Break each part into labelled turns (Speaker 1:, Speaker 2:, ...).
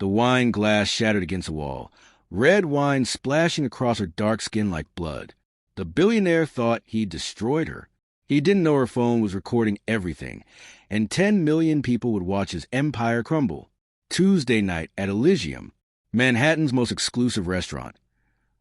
Speaker 1: The wine glass shattered against the wall, red wine splashing across her dark skin like blood. The billionaire thought he'd destroyed her. He didn't know her phone was recording everything, and 10 million people would watch his empire crumble. Tuesday night at Elysium, Manhattan's most exclusive restaurant,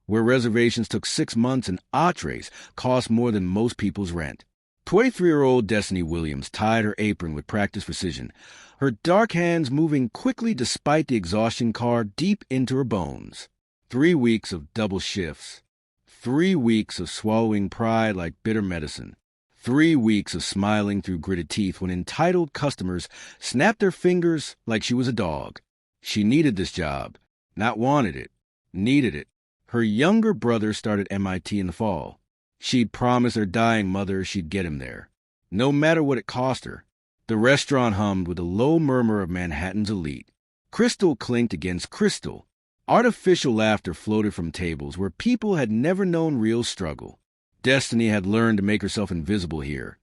Speaker 1: where reservations took 6 months and entrees cost more than most people's rent. 23-year-old Destiny Williams tied her apron with practiced precision, her dark hands moving quickly despite the exhaustion carved deep into her bones. 3 weeks of double shifts. 3 weeks of swallowing pride like bitter medicine. 3 weeks of smiling through gritted teeth when entitled customers snapped their fingers like she was a dog. She needed this job. Not wanted it. Needed it. Her younger brother started MIT in the fall. She'd promised her dying mother she'd get him there, no matter what it cost her. The restaurant hummed with a low murmur of Manhattan's elite. Crystal clinked against crystal. Artificial laughter floated from tables where people had never known real struggle. Destiny had learned to make herself invisible here,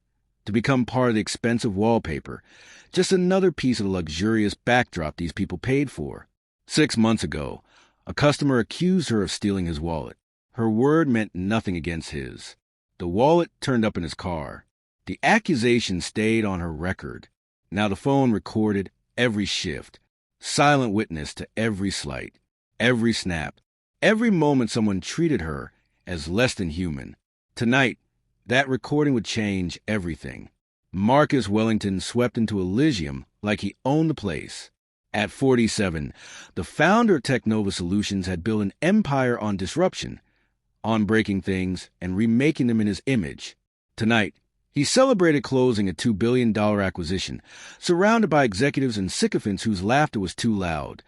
Speaker 1: to become part of the expensive wallpaper, just another piece of the luxurious backdrop these people paid for. 6 months ago, a customer accused her of stealing his wallet. Her word meant nothing against his. The wallet turned up in his car. The accusation stayed on her record. Now the phone recorded every shift, silent witness to every slight, every snap, every moment someone treated her as less than human. Tonight, that recording would change everything. Marcus Wellington swept into Elysium like he owned the place. At 47, the founder of Technova Solutions had built an empire on disruption, on breaking things and remaking them in his image. Tonight, he celebrated closing a $2 billion acquisition, surrounded by executives and sycophants whose laughter was too loud,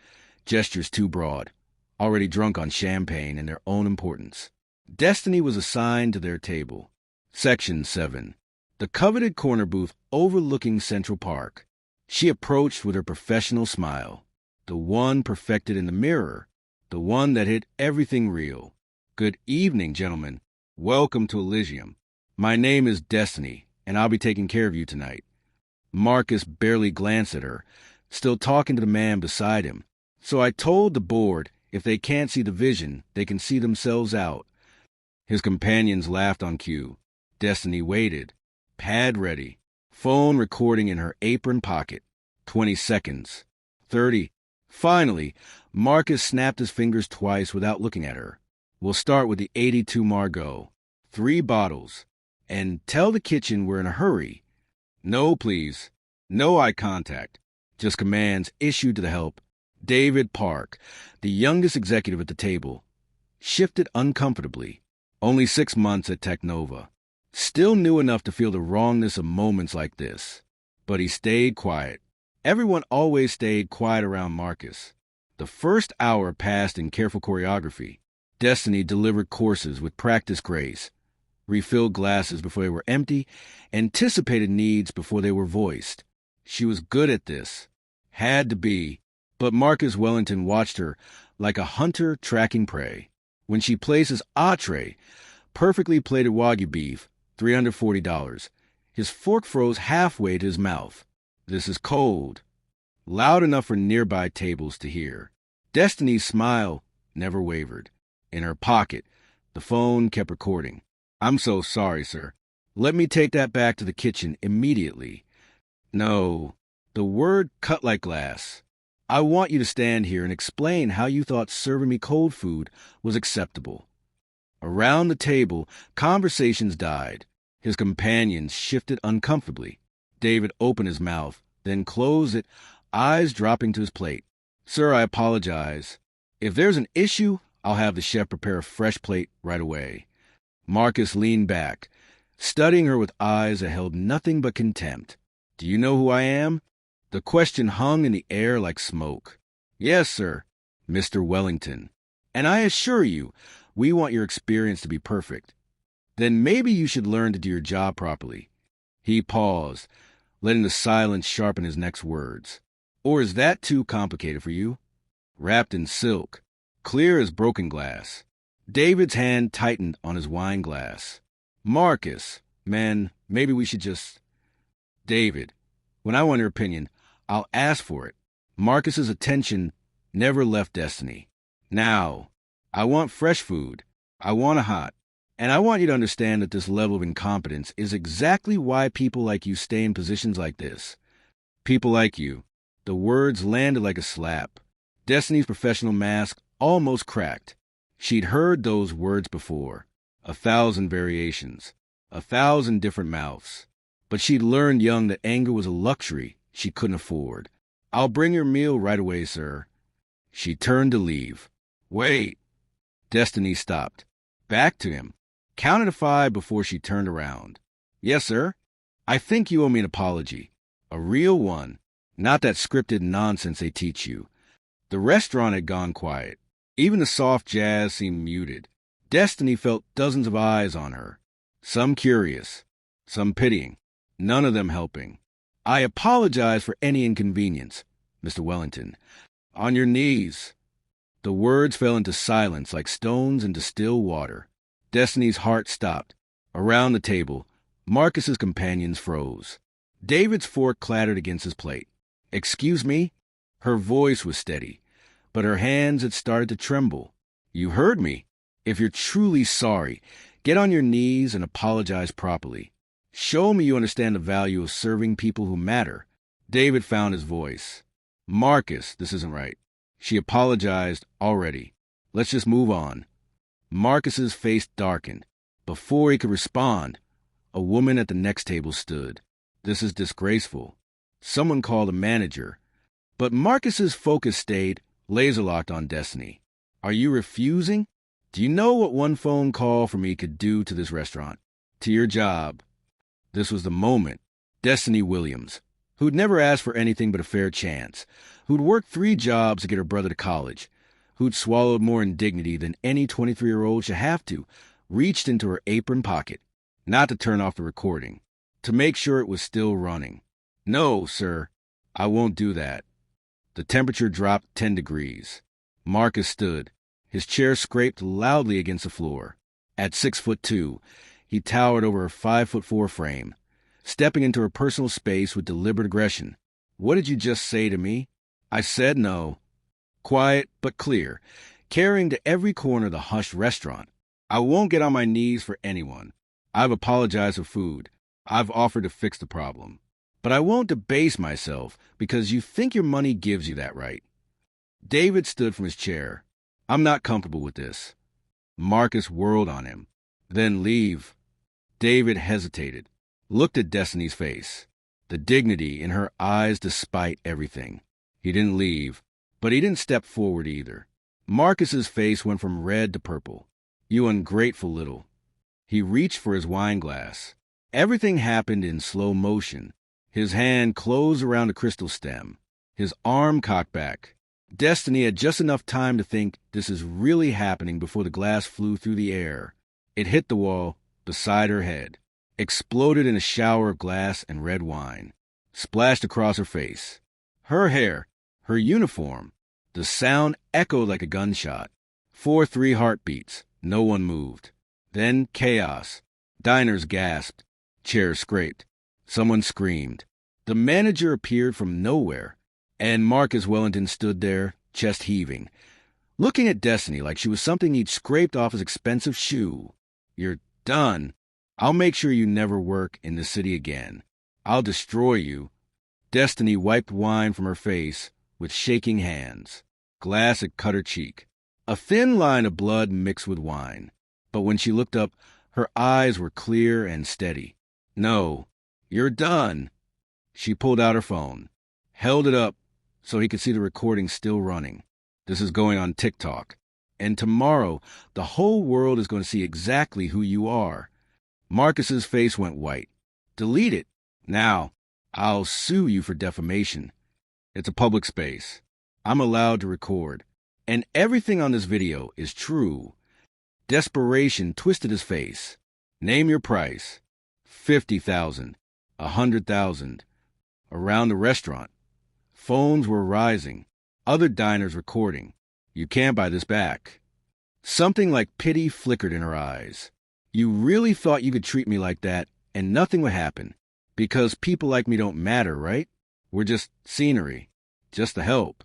Speaker 1: gestures too broad, already drunk on champagne and their own importance. Destiny was assigned to their table. Section 7. The coveted corner booth overlooking Central Park. She approached with her professional smile, the one perfected in the mirror, the one that hid everything real. Good evening, gentlemen. Welcome to Elysium. My name is Destiny, and I'll be taking care of you tonight. Marcus barely glanced at her, still talking to the man beside him. So I told the board, if they can't see the vision, they can see themselves out. His companions laughed on cue. Destiny waited, pad ready, phone recording in her apron pocket. 20 seconds. 30. Finally, Marcus snapped his fingers twice without looking at her. We'll start with the 82 Margot. 3 bottles. And tell the kitchen we're in a hurry. No, please. No eye contact. Just commands issued to the help. David Park, the youngest executive at the table, shifted uncomfortably. Only 6 months at Technova. Still knew enough to feel the wrongness of moments like this. But he stayed quiet. Everyone always stayed quiet around Marcus. The first hour passed in careful choreography. Destiny delivered courses with practiced grace, refilled glasses before they were empty, anticipated needs before they were voiced. She was good at this. Had to be. But Marcus Wellington watched her like a hunter tracking prey. When she placed his entree, perfectly plated Wagyu beef, $340, his fork froze halfway to his mouth. This is cold. Loud enough for nearby tables to hear. Destiny's smile never wavered. In her pocket, the phone kept recording. I'm so sorry, sir. Let me take that back to the kitchen immediately. No, the word cut like glass. I want you to stand here and explain how you thought serving me cold food was acceptable. Around the table, conversations died. His companions shifted uncomfortably. David opened his mouth, then closed it, eyes dropping to his plate. Sir, I apologize. If there's an issue, I'll have the chef prepare a fresh plate right away. Marcus leaned back, studying her with eyes that held nothing but contempt. Do you know who I am? The question hung in the air like smoke. Yes, sir, Mr. Wellington. And I assure you, we want your experience to be perfect. Then maybe you should learn to do your job properly. He paused, letting the silence sharpen his next words. Or is that too complicated for you? Wrapped in silk, clear as broken glass. David's hand tightened on his wine glass. Marcus, man, maybe we should just... David, when I want your opinion, I'll ask for it. Marcus's attention never left Destiny. Now, I want fresh food. I want it hot. And I want you to understand that this level of incompetence is exactly why people like you stay in positions like this. People like you. The words landed like a slap. Destiny's professional mask almost cracked. She'd heard those words before. 1,000 variations. 1,000 different mouths. But she'd learned young that anger was a luxury she couldn't afford. I'll bring your meal right away, sir. She turned to leave. Wait. Destiny stopped. Back to him. Counted to 5 before she turned around. Yes, sir. I think you owe me an apology. A real one. Not that scripted nonsense they teach you. The restaurant had gone quiet. Even the soft jazz seemed muted. Destiny felt dozens of eyes on her. Some curious. Some pitying. None of them helping. I apologize for any inconvenience, Mr. Wellington. On your knees. The words fell into silence like stones into still water. Destiny's heart stopped. Around the table, Marcus's companions froze. David's fork clattered against his plate. Excuse me? Her voice was steady, but her hands had started to tremble. You heard me. If you're truly sorry, get on your knees and apologize properly. Show me you understand the value of serving people who matter. David found his voice. Marcus, this isn't right. She apologized already. Let's just move on. Marcus's face darkened. Before he could respond, a woman at the next table stood. This is disgraceful. Someone called a manager. But Marcus's focus stayed laser-locked on Destiny. Are you refusing? Do you know what one phone call from me could do to this restaurant? To your job? This was the moment. Destiny Williams, who'd never asked for anything but a fair chance, who'd worked 3 jobs to get her brother to college, who'd swallowed more indignity than any 23-year-old should have to, reached into her apron pocket, not to turn off the recording, to make sure it was still running. No, sir, I won't do that. The temperature dropped 10 degrees. Marcus stood. His chair scraped loudly against the floor. At 6'2", he towered over her 5'4" frame, stepping into her personal space with deliberate aggression. What did you just say to me? I said no. Quiet but clear, carrying to every corner of the hushed restaurant. I won't get on my knees for anyone. I've apologized for food. I've offered to fix the problem. But I won't debase myself because you think your money gives you that right. David stood from his chair. I'm not comfortable with this. Marcus whirled on him. Then leave. David hesitated, looked at Destiny's face, the dignity in her eyes despite everything. He didn't leave, but he didn't step forward either. Marcus's face went from red to purple. You ungrateful little. He reached for his wine glass. Everything happened in slow motion. His hand closed around a crystal stem. His arm cocked back. Destiny had just enough time to think this is really happening before the glass flew through the air. It hit the wall beside her head, exploded in a shower of glass and red wine, splashed across her face. Her hair, her uniform. The sound echoed like a gunshot. 4-3 heartbeats. No one moved. Then chaos. Diners gasped. Chairs scraped. Someone screamed. The manager appeared from nowhere, and Marcus Wellington stood there, chest heaving, looking at Destiny like she was something he'd scraped off his expensive shoe. You're done. I'll make sure you never work in the city again. I'll destroy you. Destiny wiped wine from her face with shaking hands. Glass had cut her cheek. A thin line of blood mixed with wine. But when she looked up, her eyes were clear and steady. No, you're done. She pulled out her phone, held it up so he could see the recording still running. This is going on TikTok. And tomorrow, the whole world is going to see exactly who you are. Marcus's face went white. Delete it. Now, I'll sue you for defamation. It's a public space. I'm allowed to record. And everything on this video is true. Desperation twisted his face. Name your price. 50,000. 100,000. Around the restaurant. Phones were rising. Other diners recording. You can't buy this back. Something like pity flickered in her eyes. You really thought you could treat me like that and nothing would happen? Because people like me don't matter, right? We're just scenery. Just the help.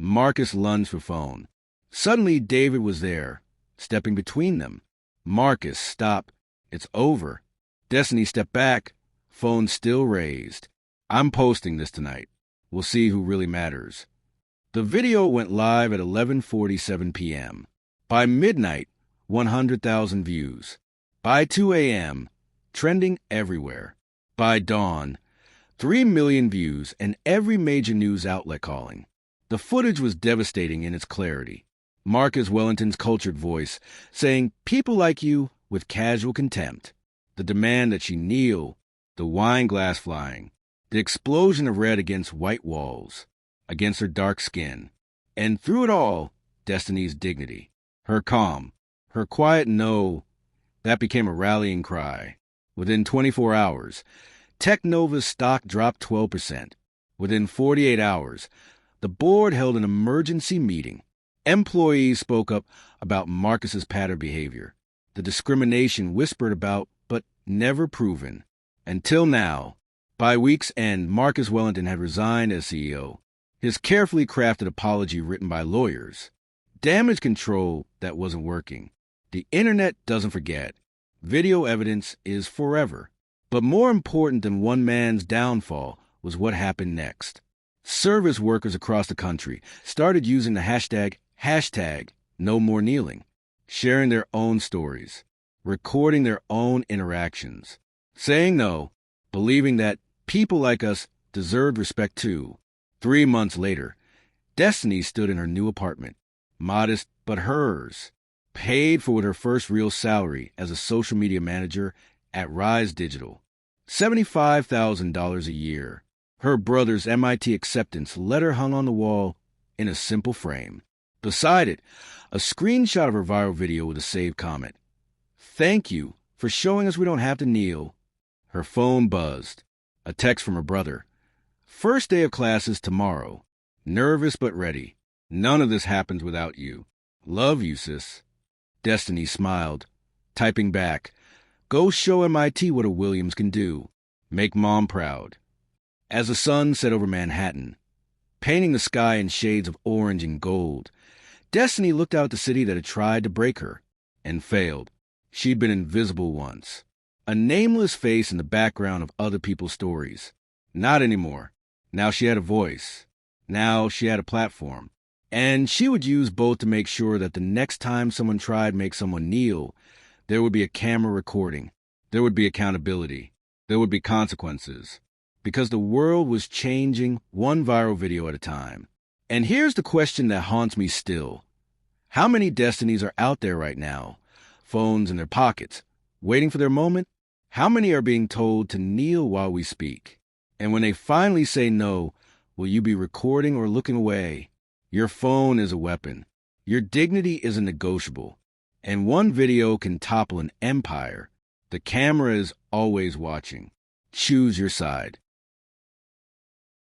Speaker 1: Marcus lunged for phone. Suddenly, David was there, stepping between them. Marcus, stop. It's over. Destiny stepped back, phone still raised. I'm posting this tonight. We'll see who really matters. The video went live at 11:47 p.m. By midnight, 100,000 views. By 2 a.m., trending everywhere. By dawn, 3 million views and every major news outlet calling. The footage was devastating in its clarity. Marcus Wellington's cultured voice saying, "People like you," with casual contempt. The demand that she kneel, the wine glass flying, the explosion of red against white walls, against her dark skin. And through it all, Destiny's dignity. Her calm, her quiet no, that became a rallying cry. Within 24 hours, Technova's stock dropped 12%. Within 48 hours, the board held an emergency meeting. Employees spoke up about Marcus's pattern behavior, the discrimination whispered about but never proven. Until now, by week's end, Marcus Wellington had resigned as CEO, his carefully crafted apology written by lawyers. Damage control that wasn't working. The internet doesn't forget. Video evidence is forever. But more important than one man's downfall was what happened next. Service workers across the country started using the hashtag no more kneeling, sharing their own stories, recording their own interactions, saying no, believing that people like us deserved respect too. 3 months later, Destiny stood in her new apartment, modest but hers, paid for with her first real salary as a social media manager at Rise Digital. $75,000 a year. Her brother's MIT acceptance letter hung on the wall in a simple frame. Beside it, a screenshot of her viral video with a saved comment. "Thank you for showing us we don't have to kneel." Her phone buzzed. A text from her brother. "First day of classes tomorrow. Nervous but ready. None of this happens without you. Love you, sis." Destiny smiled, typing back, "Go show MIT what a Williams can do. Make mom proud." As the sun set over Manhattan, painting the sky in shades of orange and gold, Destiny looked out at the city that had tried to break her and failed. She'd been invisible once, a nameless face in the background of other people's stories. Not anymore. Now she had a voice. Now she had a platform. And she would use both to make sure that the next time someone tried to make someone kneel, there would be a camera recording. There would be accountability. There would be consequences. Because the world was changing one viral video at a time. And here's the question that haunts me still. How many Destinies are out there right now, phones in their pockets, waiting for their moment? How many are being told to kneel while we speak? And when they finally say no, will you be recording or looking away? Your phone is a weapon. Your dignity isn't negotiable. And one video can topple an empire. The camera is always watching. Choose your side.